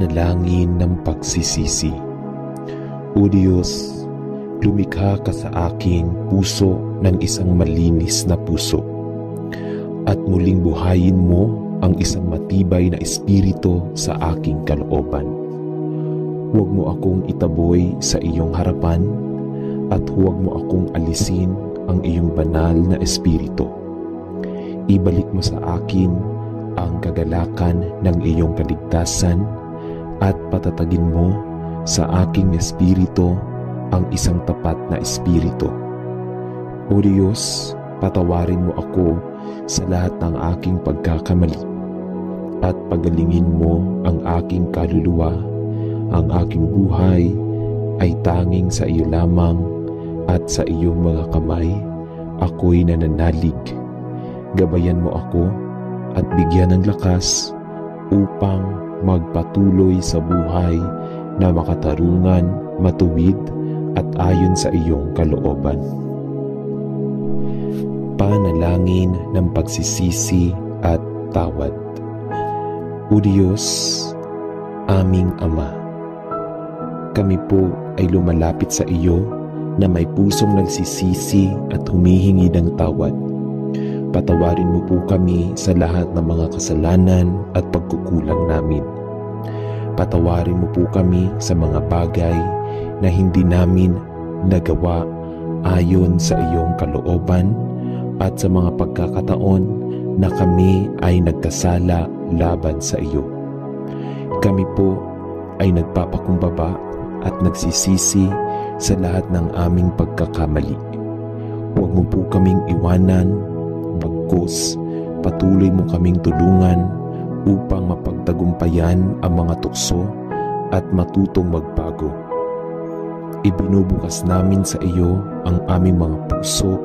Panalangin ng pagsisisi. O Diyos, lumikha ka sa aking puso ng isang malinis na puso at muling buhayin mo ang isang matibay na espiritu sa aking kalooban. Huwag mo akong itaboy sa iyong harapan at huwag mo akong alisin ang iyong banal na espiritu. Ibalik mo sa akin ang kagalakan ng iyong kaligtasan at patatagin mo sa aking espiritu ang isang tapat na espiritu. O Diyos, patawarin mo ako sa lahat ng aking pagkakamali at pagalingin mo ang aking kaluluwa. Ang aking buhay ay tanging sa iyo lamang at sa iyong mga kamay ako'y nananalig. Gabayan mo ako at bigyan ng lakas upang magpatuloy sa buhay na makatarungan, matuwid at ayon sa iyong kalooban. Panalangin ng pagsisisi at tawad. O Diyos, aming Ama, kami po ay lumalapit sa iyo na may pusong nagsisisi at humihingi ng tawad. Patawarin mo po kami sa lahat ng mga kasalanan at pagkukulang namin. Patawarin mo po kami sa mga bagay na hindi namin nagawa ayon sa iyong kalooban at sa mga pagkakataon na kami ay nagkasala laban sa iyo. Kami po ay nagpapakumbaba at nagsisisi sa lahat ng aming pagkakamali. Huwag mo po kaming iwanan, bagkus patuloy mo kaming tulungan upang mapagtagumpayan ang mga tukso at matutong magbago. Ibinubukas namin sa iyo ang aming mga puso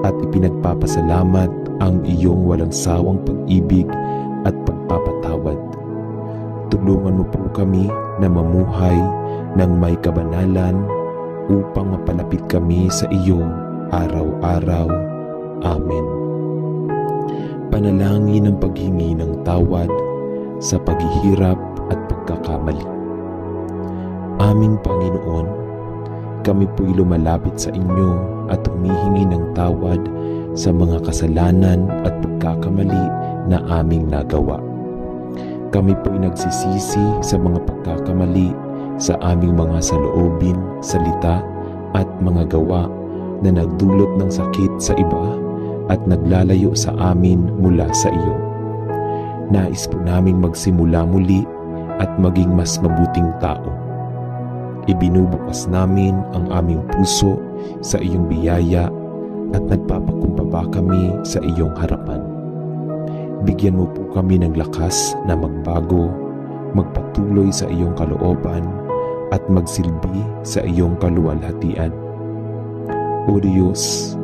at ipinagpapasalamat ang iyong walang sawang pag-ibig at pagpapatawad. Tulungan mo po kami na mamuhay ng may kabanalan upang mapalapit kami sa iyo araw-araw. Amen. Panalangin ng paghingi ng tawad sa paghihirap at pagkakamali. Aming Panginoon, kami po'y lumalapit sa inyo at humihingi ng tawad sa mga kasalanan at pagkakamali na aming nagawa. Kami po'y nagsisisi sa mga pagkakamali sa aming mga saloobin, salita at mga gawa na nagdulot ng sakit sa iba at naglalayo sa amin mula sa iyo. Nais po naming magsimula muli at maging mas mabuting tao. Ibinubukas namin ang aming puso sa iyong biyaya at nagpapakumbaba kami sa iyong harapan. Bigyan mo po kami ng lakas na magbago, magpatuloy sa iyong kalooban at magsilbi sa iyong kaluwalhatian. O Diyos,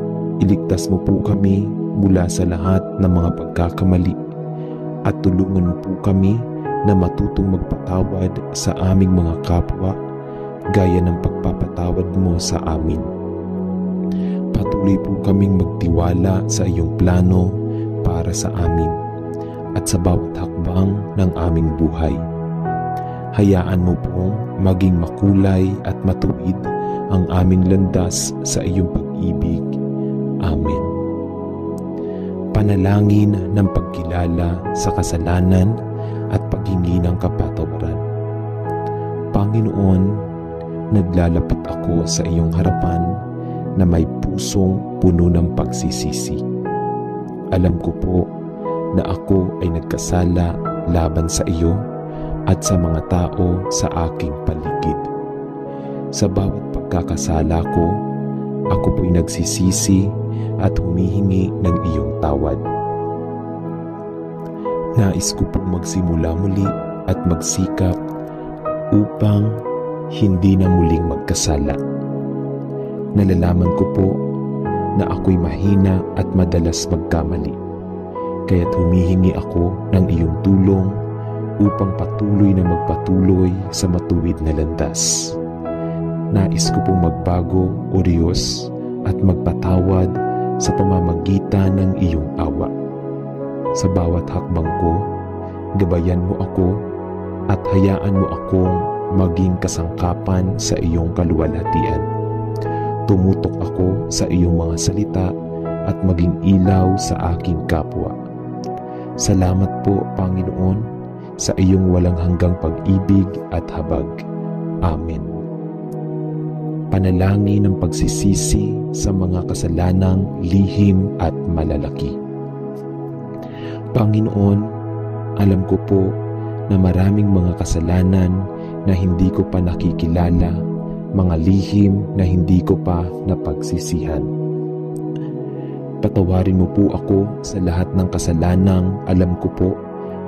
iligtas mo po kami mula sa lahat ng mga pagkakamali at tulungan mo po kami na matutong magpatawad sa aming mga kapwa gaya ng pagpapatawad mo sa amin. Patuloy po kaming magtiwala sa iyong plano para sa amin at sa bawat hakbang ng aming buhay. Hayaan mo pong maging makulay at matuwid ang aming landas sa iyong pag-ibig. Amen. Panalangin ng pagkilala sa kasalanan at paghingi ng kapatawaran. Panginoon, naglalapit ako sa iyong harapan na may pusong puno ng pagsisisi. Alam ko po na ako ay nagkasala laban sa iyo at sa mga tao sa aking paligid. Sa bawat pagkakasala ko, ako po'y nagsisisi at humihingi ng iyong tawad. Nais ko pong magsimula muli at magsikap upang hindi na muling magkasala. Nalalaman ko po na ako'y mahina at madalas magkamali, kaya't humihingi ako ng iyong tulong upang patuloy na magpatuloy sa matuwid na landas. Nais ko pong magbago, O Diyos, at magpatawad sa pamamagitan ng iyong awa. Sa bawat hakbang ko, gabayan mo ako at hayaan mo akong maging kasangkapan sa iyong kaluwalhatian. Tumutok ako sa iyong mga salita at maging ilaw sa aking kapwa. Salamat po, Panginoon, sa iyong walang hanggang pag-ibig at habag. Amen. Panalangin ng pagsisisi sa mga kasalanang lihim at malalaki. Panginoon, alam ko po na maraming mga kasalanan na hindi ko pa nakikilala, mga lihim na hindi ko pa napagsisihan. Patawarin mo po ako sa lahat ng kasalanang alam ko po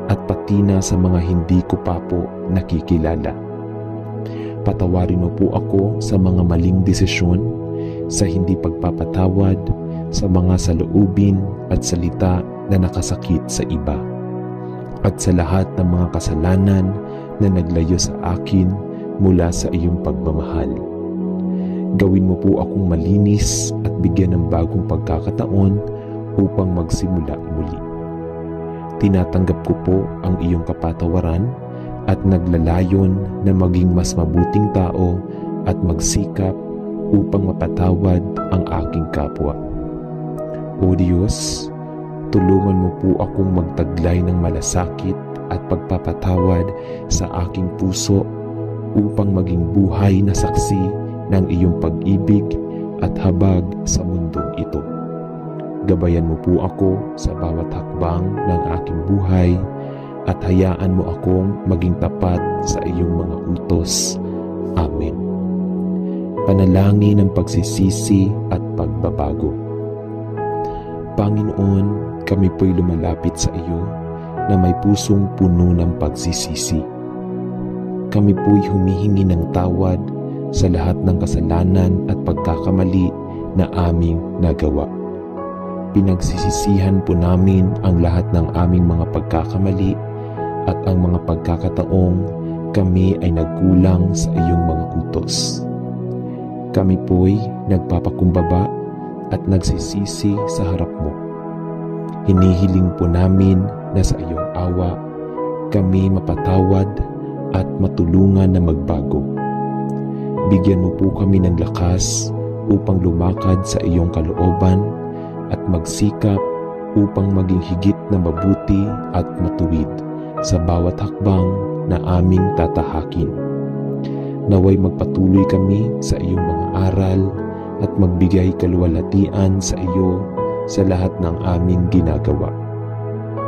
at pati na sa mga hindi ko pa po nakikilala. Patawarin mo po ako sa mga maling desisyon, sa hindi pagpapatawad, sa mga saloobin at salita na nakasakit sa iba, at sa lahat ng mga kasalanan na naglayo sa akin mula sa iyong pagmamahal. Gawin mo po akong malinis at bigyan ng bagong pagkakataon upang magsimula muli. Tinatanggap ko po ang iyong kapatawaran at naglalayon na maging mas mabuting tao at magsikap upang mapatawad ang aking kapwa. O Diyos, tulungan mo po akong magtaglay ng malasakit at pagpapatawad sa aking puso upang maging buhay na saksi ng iyong pag-ibig at habag sa mundong ito. Gabayan mo po ako sa bawat hakbang ng aking buhay at hayaan mo akong maging tapat sa iyong mga utos. Amen. Panalangin ng pagsisisi at pagbabago. Panginoon, kami po'y lumalapit sa iyo na may pusong puno ng pagsisisi. Kami po'y humihingi ng tawad sa lahat ng kasalanan at pagkakamali na aming nagawa. Pinagsisisihan po namin ang lahat ng aming mga pagkakamali at ang mga pagkakataong kami ay nagkulang sa iyong mga utos. Kami po'y nagpapakumbaba at nagsisisi sa harap mo. Hinihiling po namin na sa iyong awa kami mapatawad at matulungan na magbago. Bigyan mo po kami ng lakas upang lumakad sa iyong kalooban at magsikap upang maging higit na mabuti at matuwid sa bawat hakbang na aming tatahakin. Naway magpatuloy kami sa iyong mga aral at magbigay kaluwalhatian sa iyo sa lahat ng aming ginagawa.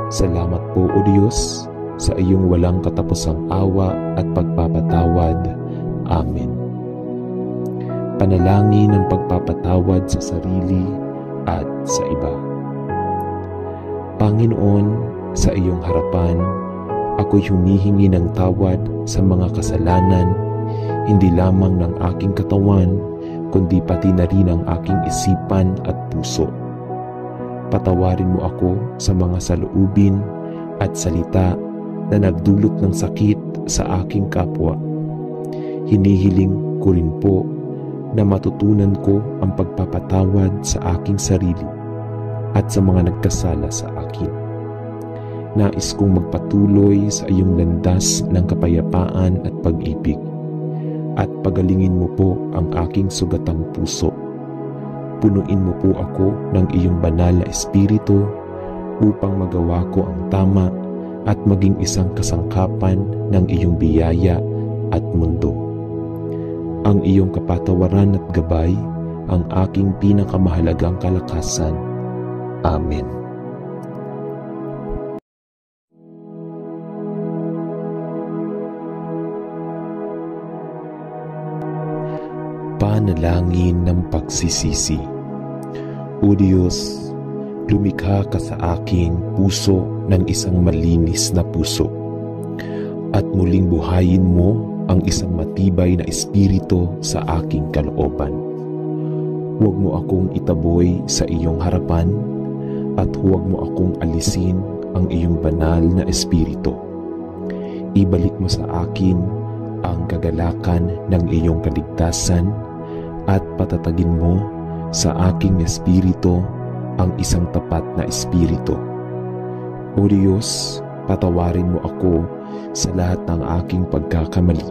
Salamat po, O Diyos, sa iyong walang katapusang awa at pagpapatawad. Amen. Panalangin ng pagpapatawad sa sarili at sa iba. Panginoon, sa iyong harapan, ako'y humihingi ng tawad sa mga kasalanan, hindi lamang ng aking katawan, kundi pati na rin ang aking isipan at puso. Patawarin mo ako sa mga saloobin at salita na nagdulot ng sakit sa aking kapwa. Hinihiling ko rin po na matutunan ko ang pagpapatawad sa aking sarili at sa mga nagkasala sa akin. Nais kong magpatuloy sa iyong landas ng kapayapaan at pag-ibig, at pagalingin mo po ang aking sugatang puso. Punuin mo po ako ng iyong banal na espiritu upang magawa ko ang tama at maging isang kasangkapan ng iyong biyaya at mundo. Ang iyong kapatawaran at gabay ang aking pinakamahalagang kalakasan. Amen. Panalangin ng pagsisisi. O Diyos, lumikha ka sa aking puso ng isang malinis na puso, at muling buhayin mo ang isang matibay na espiritu sa aking kalooban. Huwag mo akong itaboy sa iyong harapan, at huwag mo akong alisin ang iyong banal na espiritu. Ibalik mo sa akin ang kagalakan ng iyong kaligtasan, at patatagin mo sa aking espiritu ang isang tapat na espiritu. O Diyos, patawarin mo ako sa lahat ng aking pagkakamali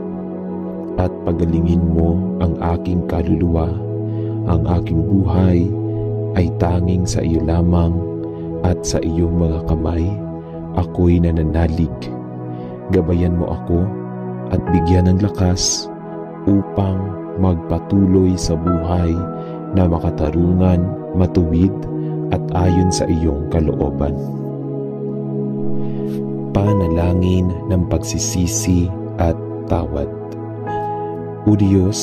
at pagalingin mo ang aking kaluluwa. Ang aking buhay ay tanging sa iyo lamang at sa iyong mga kamay ako'y nananalig. Gabayan mo ako at bigyan ng lakas upang magpatuloy sa buhay na makatarungan, matuwid at ayon sa iyong kalooban. Panalangin ng pagsisisi at tawad. O Diyos,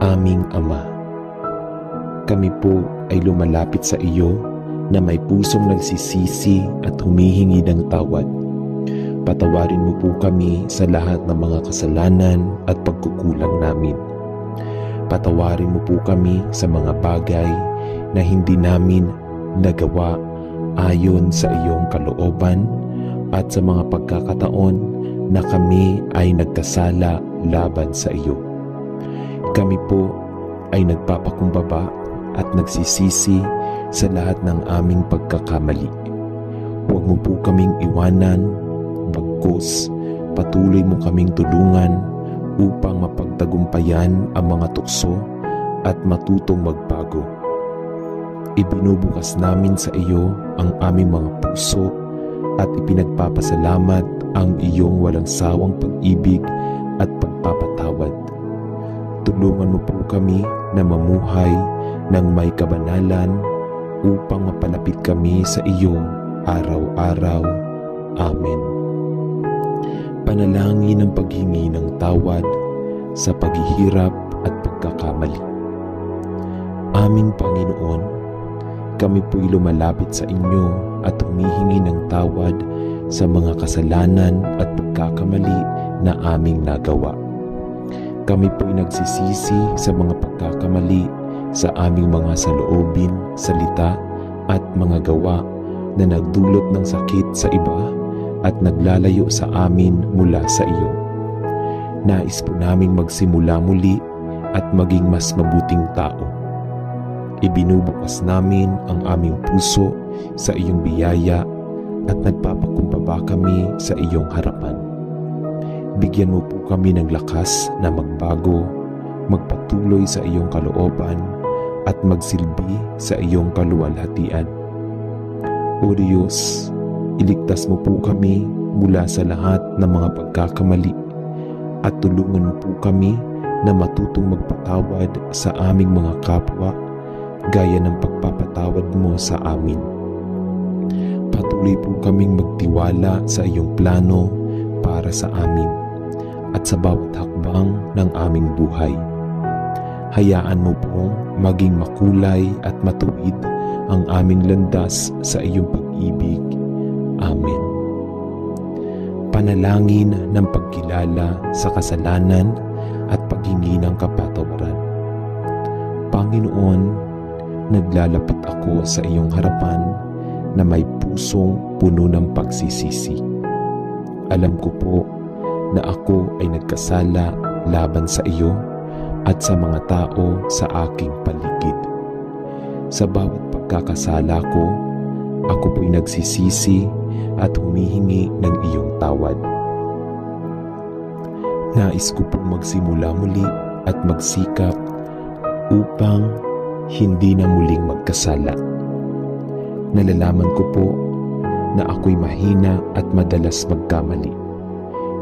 aming Ama, kami po ay lumalapit sa iyo na may pusong nagsisisi at humihingi ng tawad. Patawarin mo po kami sa lahat ng mga kasalanan at pagkukulang namin. Patawarin mo po kami sa mga bagay na hindi namin nagawa ayon sa iyong kalooban at sa mga pagkakataon na kami ay nagkasala laban sa iyo. Kami po ay nagpapakumbaba at nagsisisi sa lahat ng aming pagkakamali. Huwag mo po kaming iwanan, bagkus patuloy mo kaming tulungan upang mapagtagumpayan ang mga tukso at matutong magbago. Ibinubukas namin sa iyo ang aming mga puso at ipinagpapasalamat ang iyong walang sawang pag-ibig at pagpapatawad. Tulungan mo po kami na mamuhay ng may kabanalan upang mapalapit kami sa iyo araw-araw. Amen. Panalangin ng paghingi ng tawad sa paghihirap at pagkakamali. Aming Panginoon, kami po'y lumalapit sa inyo at humihingi ng tawad sa mga kasalanan at pagkakamali na aming nagawa. Kami po'y nagsisisi sa mga pagkakamali sa aming mga saloobin, salita at mga gawa na nagdulot ng sakit sa iba at naglalayo sa amin mula sa iyo. Nais po naming magsimula muli at maging mas mabuting tao. Ibinubukas namin ang aming puso sa iyong biyaya at nagpapakumbaba kami sa iyong harapan. Bigyan mo po kami ng lakas na magbago, magpatuloy sa iyong kalooban at magsilbi sa iyong kaluwalhatian. O Diyos, iligtas mo po kami mula sa lahat ng mga pagkakamali at tulungan mo po kami na matutong magpatawad sa aming mga kapwa gaya ng pagpapatawad mo sa amin. Patuloy po kaming magtiwala sa iyong plano para sa amin at sa bawat hakbang ng aming buhay. Hayaan mo pong maging makulay at matuwid ang aming landas sa iyong pag-ibig. Amen. Panalangin ng pagkilala sa kasalanan at paghingi ng kapatawaran. Panginoon, naglalapit ako sa iyong harapan na may pusong puno ng pagsisisi. Alam ko po na ako ay nagkasala laban sa iyo at sa mga tao sa aking paligid. Sa bawat pagkakasala ko, ako po'y nagsisisi at humihingi ng iyong tawad. Nais ko pong magsimula muli at magsikap upang hindi na muling magkasala. Nalalaman ko po na ako'y mahina at madalas magkamali,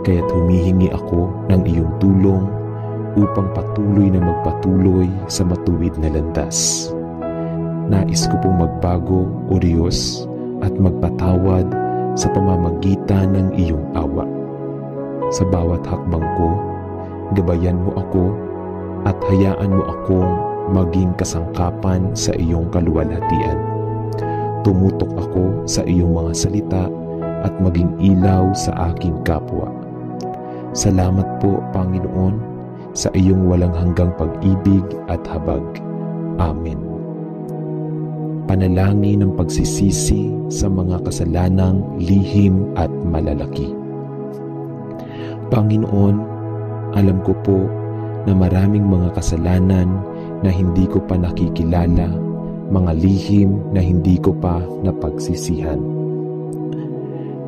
kaya't humihingi ako ng iyong tulong upang patuloy na magpatuloy sa matuwid na landas. Nais ko pong magbago, O Diyos, at magpatawad sa pamamagitan ng iyong awa. Sa bawat hakbang ko, gabayan mo ako at hayaan mo akong maging kasangkapan sa iyong kaluwalhatian. Tumutok ako sa iyong mga salita at maging ilaw sa aking kapwa. Salamat po, Panginoon, sa iyong walang hanggang pag-ibig at habag. Amen. Panalangin ng pagsisisi sa mga kasalanang lihim at malalaki. Panginoon, alam ko po na maraming mga kasalanan na hindi ko pa nakikilala, mga lihim na hindi ko pa napagsisihan.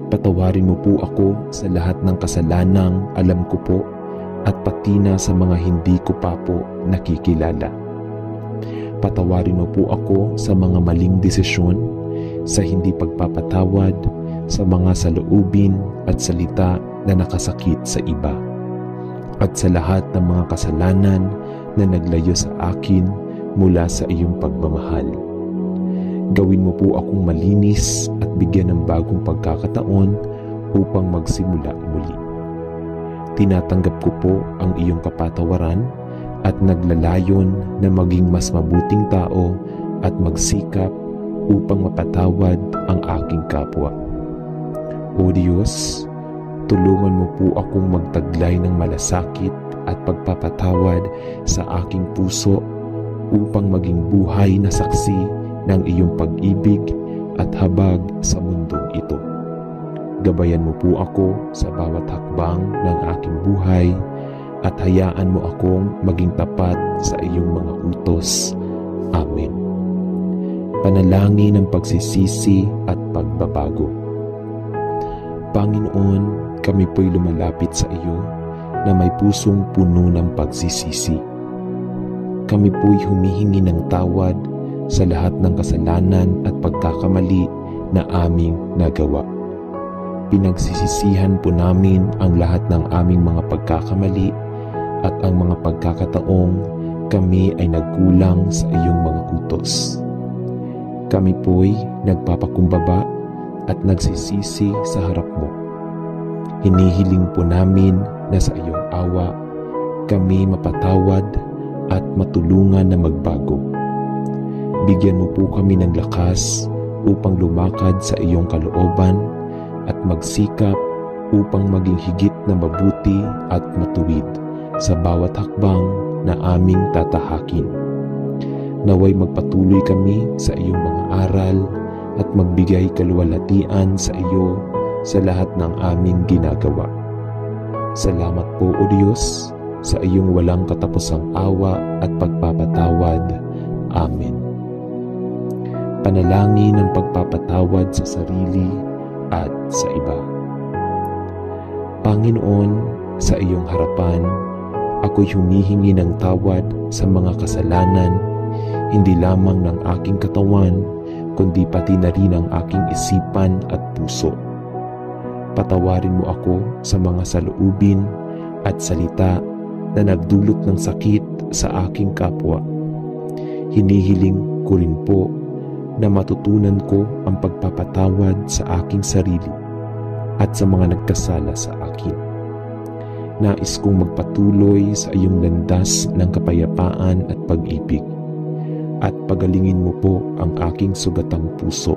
Patawarin mo po ako sa lahat ng kasalanang alam ko po at pati na sa mga hindi ko pa po nakikilala. Patawarin mo po ako sa mga maling desisyon, sa hindi pagpapatawad, sa mga saloobin at salita na nakasakit sa iba, at sa lahat ng mga kasalanan na naglayo sa akin mula sa iyong pagmamahal. Gawin mo po akong malinis at bigyan ng bagong pagkakataon upang magsimula muli. Tinatanggap ko po ang iyong kapatawaran at naglalayon na maging mas mabuting tao at magsikap upang mapatawad ang aking kapwa. O Diyos, tulungan mo po akong magtaglay ng malasakit at pagpapatawad sa aking puso upang maging buhay na saksi ng iyong pag-ibig at habag sa mundong ito. Gabayan mo po ako sa bawat hakbang ng aking buhay at hayaan mo akong maging tapat sa iyong mga utos. Amen. Panalangin ng pagsisisi at pagbabago. Panginoon, kami po'y lumalapit sa iyo na may pusong puno ng pagsisisi. Kami po'y humihingi ng tawad sa lahat ng kasalanan at pagkakamali na aming nagawa. Pinagsisisihan po namin ang lahat ng aming mga pagkakamali at ang mga pagkakataong kami ay nagkulang sa iyong mga utos. Kami po'y nagpapakumbaba at nagsisisi sa harap mo. Hinihiling po namin na sa iyong awa kami mapatawad at matulungan na magbago. Bigyan mo po kami ng lakas upang lumakad sa iyong kalooban at magsikap upang maging higit na mabuti at matuwid sa bawat hakbang na aming tatahakin. Naway magpatuloy kami sa iyong mga aral at magbigay kaluwalhatian sa iyo sa lahat ng aming ginagawa. Salamat po o Diyos sa iyong walang katapusang awa at pagpapatawad. Amen. Panalangin ng pagpapatawad sa sarili at sa iba. Panginoon, sa iyong harapan, ako'y humihingi ng tawad sa mga kasalanan, hindi lamang ng aking katawan, kundi pati na rin ang aking isipan at puso. Patawarin mo ako sa mga saloobin at salita na nagdulot ng sakit sa aking kapwa. Hinihiling ko rin po na matutunan ko ang pagpapatawad sa aking sarili at sa mga nagkasala sa akin. Nais kong magpatuloy sa iyong landas ng kapayapaan at pag-ibig, at pagalingin mo po ang aking sugatang puso.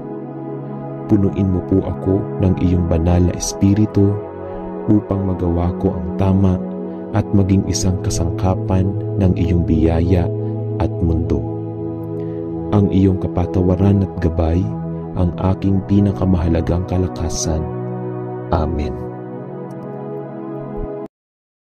Punuin mo po ako ng iyong banal na espiritu upang magawa ko ang tama at maging isang kasangkapan ng iyong biyaya at mundo. Ang iyong kapatawaran at gabay ang aking pinakamahalagang kalakasan. Amen.